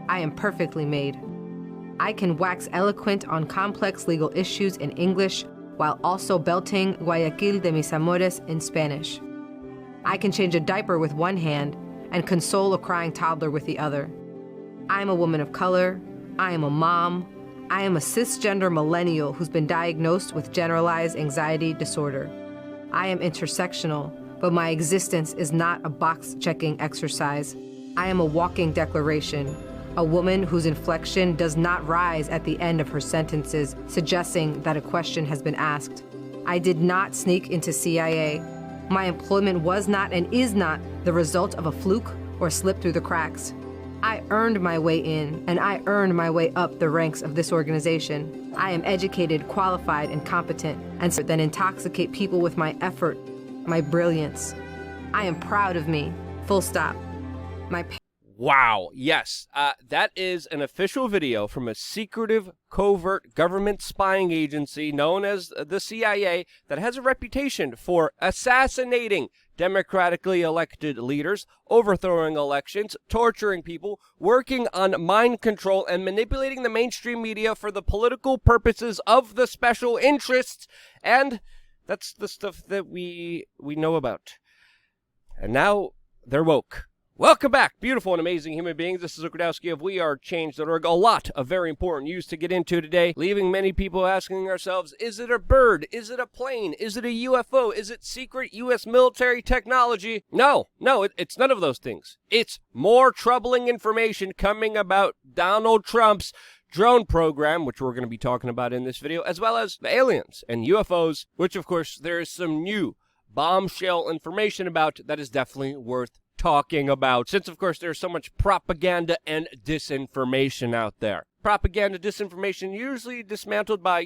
I am perfectly made. I can wax eloquent on complex legal issues in English while also belting Guayaquil de mis amores in Spanish. I can change a diaper with one hand and console a crying toddler with the other. I am a woman of color. I am a mom. I am a cisgender millennial who's been diagnosed with generalized anxiety disorder. I am intersectional, but my existence is not a box-checking exercise. I am a walking declaration, a woman whose inflection does not rise at the end of her sentences, suggesting that a question has been asked. I did not sneak into CIA. My employment was not and is not the result of a fluke or slip through the cracks. I earned my way in, and I earned my way up the ranks of this organization. I am educated, qualified, and competent, and then intoxicate people with my effort, my brilliance. I am proud of me, full stop. Wow, yes, that is an official video from a secretive, covert government spying agency known as the CIA that has a reputation for assassinating democratically elected leaders, overthrowing elections, torturing people, working on mind control, and manipulating the mainstream media for the political purposes of the special interests. And that's the stuff that we know about. And now they're woke. Welcome back, beautiful and amazing human beings. This is Okradowski of WeAreChange.org. A lot of very important news to get into today, leaving many people asking ourselves, is it a bird? Is it a plane? Is it a UFO? Is it secret U.S. military technology? No, it's none of those things. It's more troubling information coming about Donald Trump's drone program, which we're going to be talking about in this video, as well as the aliens and UFOs, which, of course, there is some new bombshell information about that is definitely worth talking about, since of course there's so much propaganda and disinformation out there. Propaganda, disinformation usually dismantled by,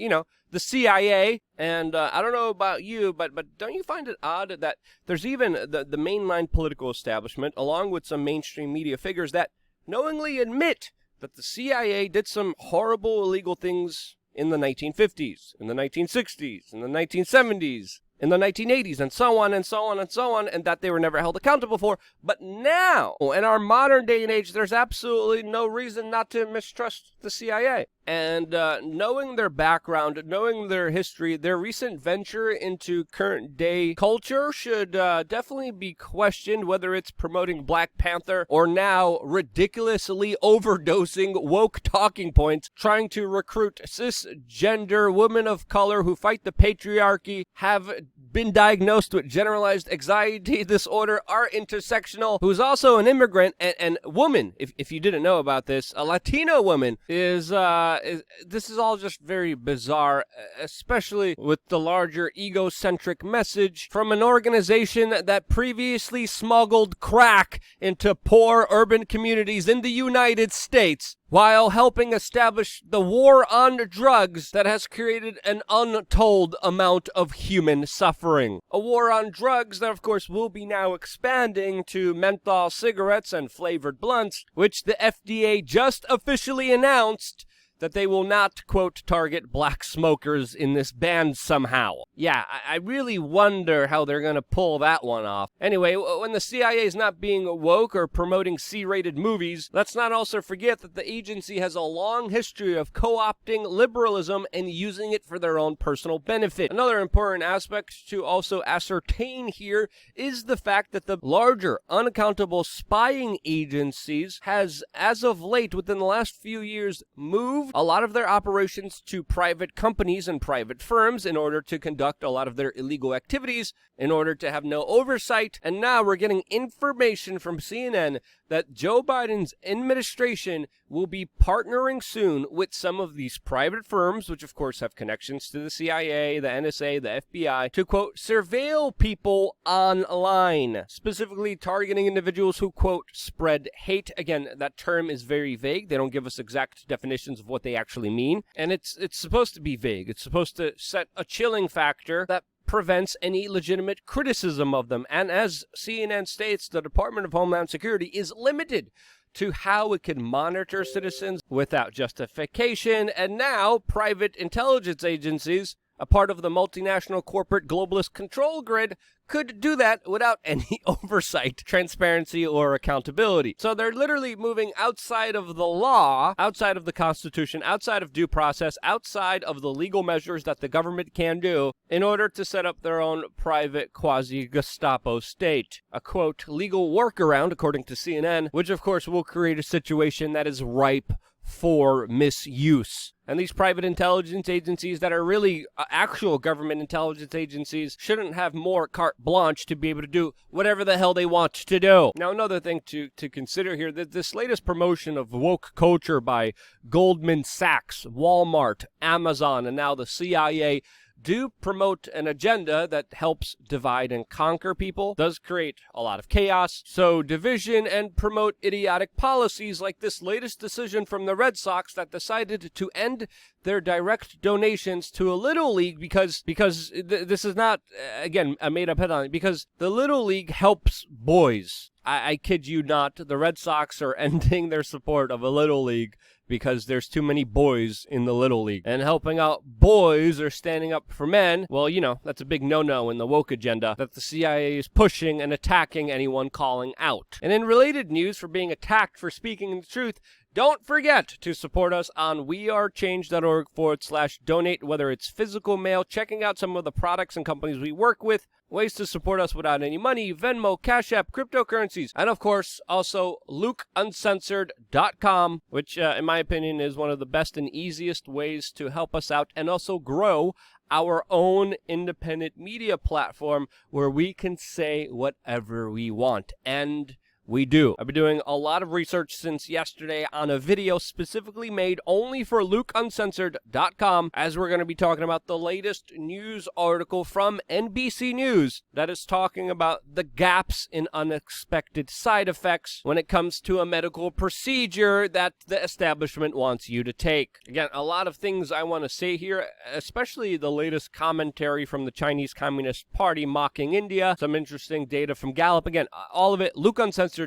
the CIA, and I don't know about you, but don't you find it odd that there's even the mainline political establishment, along with some mainstream media figures, that knowingly admit that the CIA did some horrible illegal things in the 1950s, in the 1960s, in the 1970s, in the 1980s, and so on and so on and so on, and that they were never held accountable for. But now, in our modern day and age, there's absolutely no reason not to mistrust the CIA. And knowing their background, knowing their history, their recent venture into current day culture should definitely be questioned, whether it's promoting Black Panther or now ridiculously overdosing woke talking points, trying to recruit cisgender women of color who fight the patriarchy, have been diagnosed with generalized anxiety disorder, are intersectional, who's also an immigrant, and woman, if you didn't know about this, a Latino woman, this is all just very bizarre, especially with the larger egocentric message from an organization that previously smuggled crack into poor urban communities in the United States, while helping establish the war on drugs that has created an untold amount of human suffering. A war on drugs that, of course, will be now expanding to menthol cigarettes and flavored blunts, which the FDA just officially announced that they will not, quote, target black smokers in this ban somehow. Yeah, I really wonder how they're going to pull that one off. Anyway, when the CIA is not being woke or promoting C-rated movies, let's not also forget that the agency has a long history of co-opting liberalism and using it for their own personal benefit. Another important aspect to also ascertain here is the fact that the larger, unaccountable spying agencies has, as of late, within the last few years, moved a lot of their operations to private companies and private firms in order to conduct a lot of their illegal activities, in order to have no oversight. And now we're getting information from CNN that Joe Biden's administration will be partnering soon with some of these private firms, which of course have connections to the CIA, the NSA, the FBI, to, quote, surveil people online, specifically targeting individuals who, quote, spread hate. Again, that term is very vague. They don't give us exact definitions of what they actually mean. And it's supposed to be vague. It's supposed to set a chilling factor that prevents any legitimate criticism of them. And as CNN states, the Department of Homeland Security is limited to how it can monitor citizens without justification. And now private intelligence agencies a part of the multinational corporate globalist control grid, could do that without any oversight, transparency, or accountability. So they're literally moving outside of the law, outside of the Constitution, outside of due process, outside of the legal measures that the government can do in order to set up their own private quasi-Gestapo state. A, quote, legal workaround, according to CNN, which of course will create a situation that is ripe for misuse. And these private intelligence agencies that are really actual government intelligence agencies shouldn't have more carte blanche to be able to do whatever the hell they want to do. Now, another thing to consider here, that this latest promotion of woke culture by Goldman Sachs, Walmart, Amazon, and now the CIA do promote an agenda that helps divide and conquer people, does create a lot of chaos, sow division, and promote idiotic policies like this latest decision from the Red Sox that decided to end their direct donations to a Little League because this is not, again, a made-up headline, because the Little League helps boys. I kid you not, the Red Sox are ending their support of a Little League because there's too many boys in the Little League. And helping out boys or standing up for men, well, you know, that's a big no-no in the woke agenda that the CIA is pushing and attacking anyone calling out. And in related news for being attacked for speaking the truth, don't forget to support us on wearechange.org/donate, whether it's physical mail, checking out some of the products and companies we work with, ways to support us without any money, Venmo, Cash App, cryptocurrencies, and of course, also LukeUncensored.com, which in my opinion is one of the best and easiest ways to help us out and also grow our own independent media platform where we can say whatever we want. And we do. I've been doing a lot of research since yesterday on a video specifically made only for LukeUncensored.com, as we're going to be talking about the latest news article from NBC News that is talking about the gaps in unexpected side effects when it comes to a medical procedure that the establishment wants you to take. Again, a lot of things I want to say here, especially the latest commentary from the Chinese Communist Party mocking India, some interesting data from Gallup. Again, all of it, LukeUncensored.com.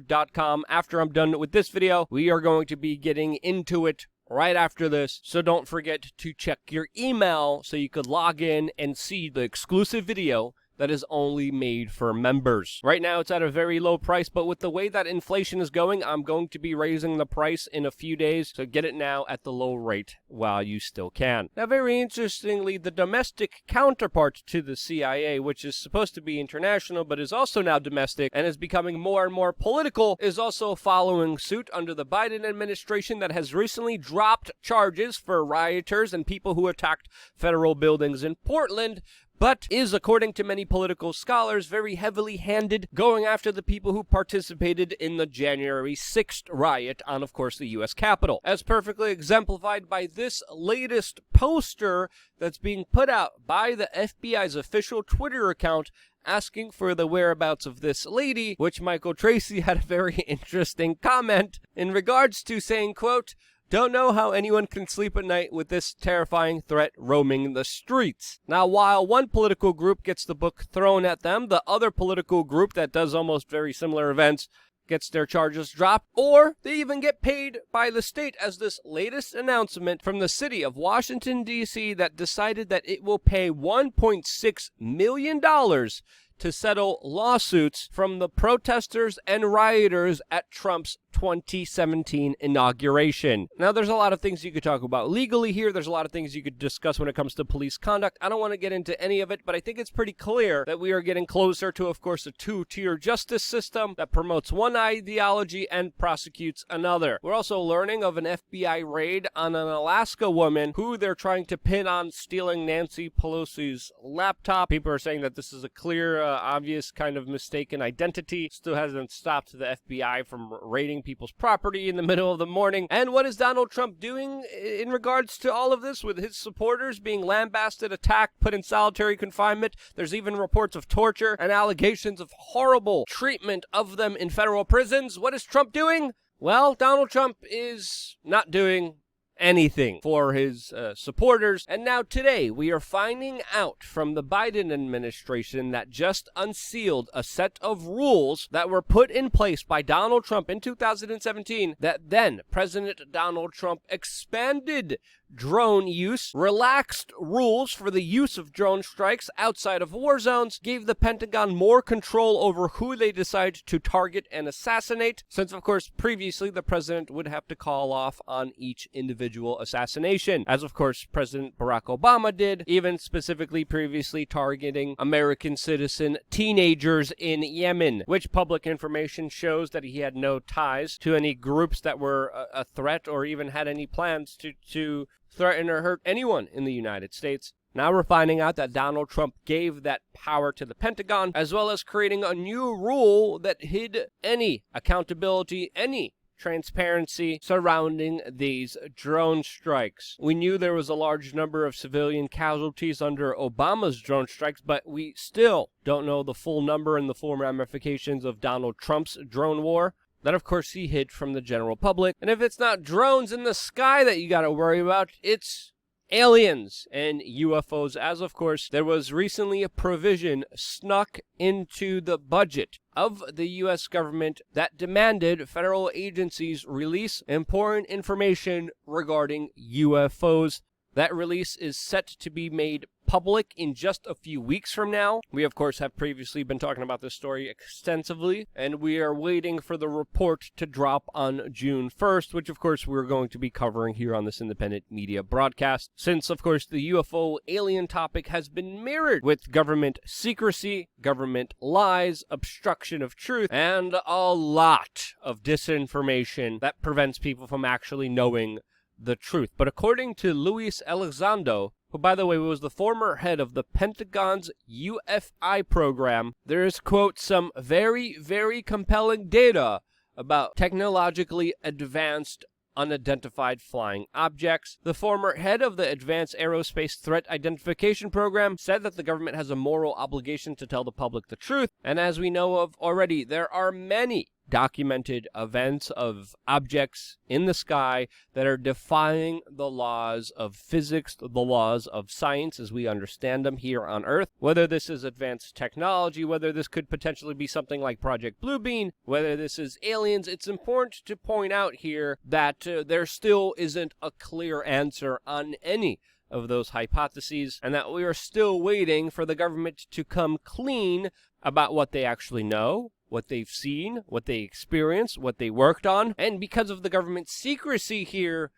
After I'm done with this video, we are going to be getting into it right after this, so don't forget to check your email so you could log in and see the exclusive video that is only made for members. Right now, it's at a very low price, but with the way that inflation is going, I'm going to be raising the price in a few days, so get it now at the low rate while you still can. Now, very interestingly, the domestic counterpart to the CIA, which is supposed to be international, but is also now domestic and is becoming more and more political, is also following suit under the Biden administration that has recently dropped charges for rioters and people who attacked federal buildings in Portland, but is, according to many political scholars, very heavily handed, going after the people who participated in the January 6th riot on, of course, the U.S. Capitol, as perfectly exemplified by this latest poster that's being put out by the FBI's official Twitter account asking for the whereabouts of this lady, which Michael Tracy had a very interesting comment in regards to, saying, quote, "Don't know how anyone can sleep at night with this terrifying threat roaming the streets." Now, while one political group gets the book thrown at them, the other political group that does almost very similar events gets their charges dropped, or they even get paid by the state, as this latest announcement from the city of Washington, D.C. that decided that it will pay $1.6 million to settle lawsuits from the protesters and rioters at Trump's 2017 inauguration. Now, there's a lot of things you could talk about legally here. There's a lot of things you could discuss when it comes to police conduct. I don't want to get into any of it, but I think it's pretty clear that we are getting closer to, of course, a two-tier justice system that promotes one ideology and prosecutes another. We're also learning of an FBI raid on an Alaska woman who they're trying to pin on stealing Nancy Pelosi's laptop. People are saying that this is a clear, obvious kind of mistaken identity. Still hasn't stopped the FBI from raiding people's property in the middle of the morning. And what is Donald Trump doing in regards to all of this, with his supporters being lambasted, attacked, put in solitary confinement? There's even reports of torture and allegations of horrible treatment of them in federal prisons. What is Trump doing? Well, Donald Trump is not doing anything for his supporters. And now today we are finding out from the Biden administration that just unsealed a set of rules that were put in place by Donald Trump in 2017 that then President Donald Trump expanded drone use, relaxed rules for the use of drone strikes outside of war zones, gave the Pentagon more control over who they decide to target and assassinate, since of course previously the president would have to call off on each individual assassination, as of course President Barack Obama did, even specifically previously targeting American citizen teenagers in Yemen, which public information shows that he had no ties to any groups that were a threat or even had any plans to threaten or hurt anyone in the United States. Now we're finding out that Donald Trump gave that power to the Pentagon, as well as creating a new rule that hid any accountability, any transparency surrounding these drone strikes. We knew there was a large number of civilian casualties under Obama's drone strikes, but we still don't know the full number and the full ramifications of Donald Trump's drone war. That, of course, he hid from the general public. And if it's not drones in the sky that you got to worry about, it's aliens and UFOs, as of course there was recently a provision snuck into the budget of the U.S. government that demanded federal agencies release important information regarding UFOs. That release is set to be made public in just a few weeks from now. We, of course, have previously been talking about this story extensively, and we are waiting for the report to drop on June 1st, which, of course, we're going to be covering here on this independent media broadcast, since, of course, the UFO alien topic has been mirrored with government secrecy, government lies, obstruction of truth, and a lot of disinformation that prevents people from actually knowing the truth. But according to Luis Elizondo, who, by the way, was the former head of the Pentagon's UFI program, there is, quote, some very, very compelling data about technologically advanced unidentified flying objects. The former head of the Advanced Aerospace Threat Identification Program said that the government has a moral obligation to tell the public the truth, and as we know of already, there are many documented events of objects in the sky that are defying the laws of physics, the laws of science as we understand them here on Earth. Whether this is advanced technology, whether this could potentially be something like Project Bluebeam, whether this is aliens, it's important to point out here that there still isn't a clear answer on any of those hypotheses, and that we are still waiting for the government to come clean about what they actually know, what they've seen, what they experienced, what they worked on. And because of the government secrecy here,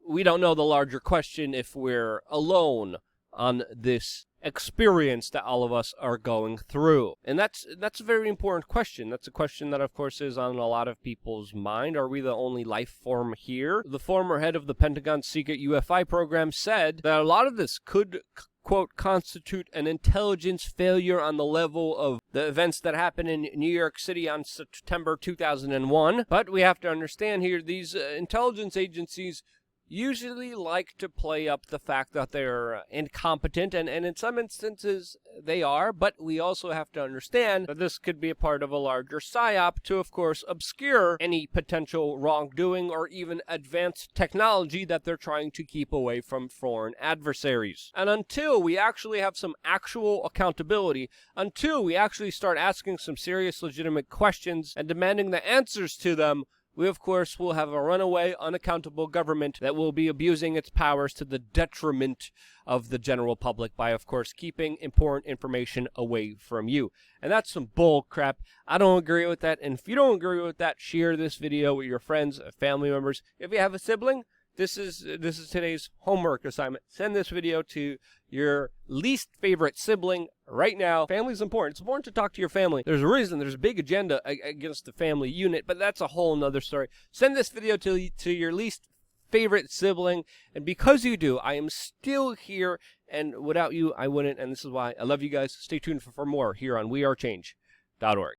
we don't know the larger question if we're alone on this experience that all of us are going through. And that's a very important question. That's a question that, of course, is on a lot of people's mind. Are we the only life form here? The former head of the Pentagon's secret UFI program said that a lot of this could, quote, constitute an intelligence failure on the level of the events that happened in New York City on September 2001. But we have to understand here, these intelligence agencies usually like to play up the fact that they're incompetent, and in some instances they are, but we also have to understand that this could be a part of a larger psyop to, of course, obscure any potential wrongdoing or even advanced technology that they're trying to keep away from foreign adversaries. And until we actually have some actual accountability, until we actually start asking some serious legitimate questions and demanding the answers to them, we, of course, will have a runaway, unaccountable government that will be abusing its powers to the detriment of the general public by, of course, keeping important information away from you. And that's some bull crap. I don't agree with that. And if you don't agree with that, share this video with your friends, family members. If you have a sibling, this is today's homework assignment. Send this video to your least favorite sibling right now. Family's important. It's important to talk to your family. There's a reason. There's a big agenda against the family unit, but that's a whole nother story. Send this video to your least favorite sibling, and because you do, I am still here, and without you, I wouldn't, and this is why I love you guys. Stay tuned for more here on WeAreChange.org.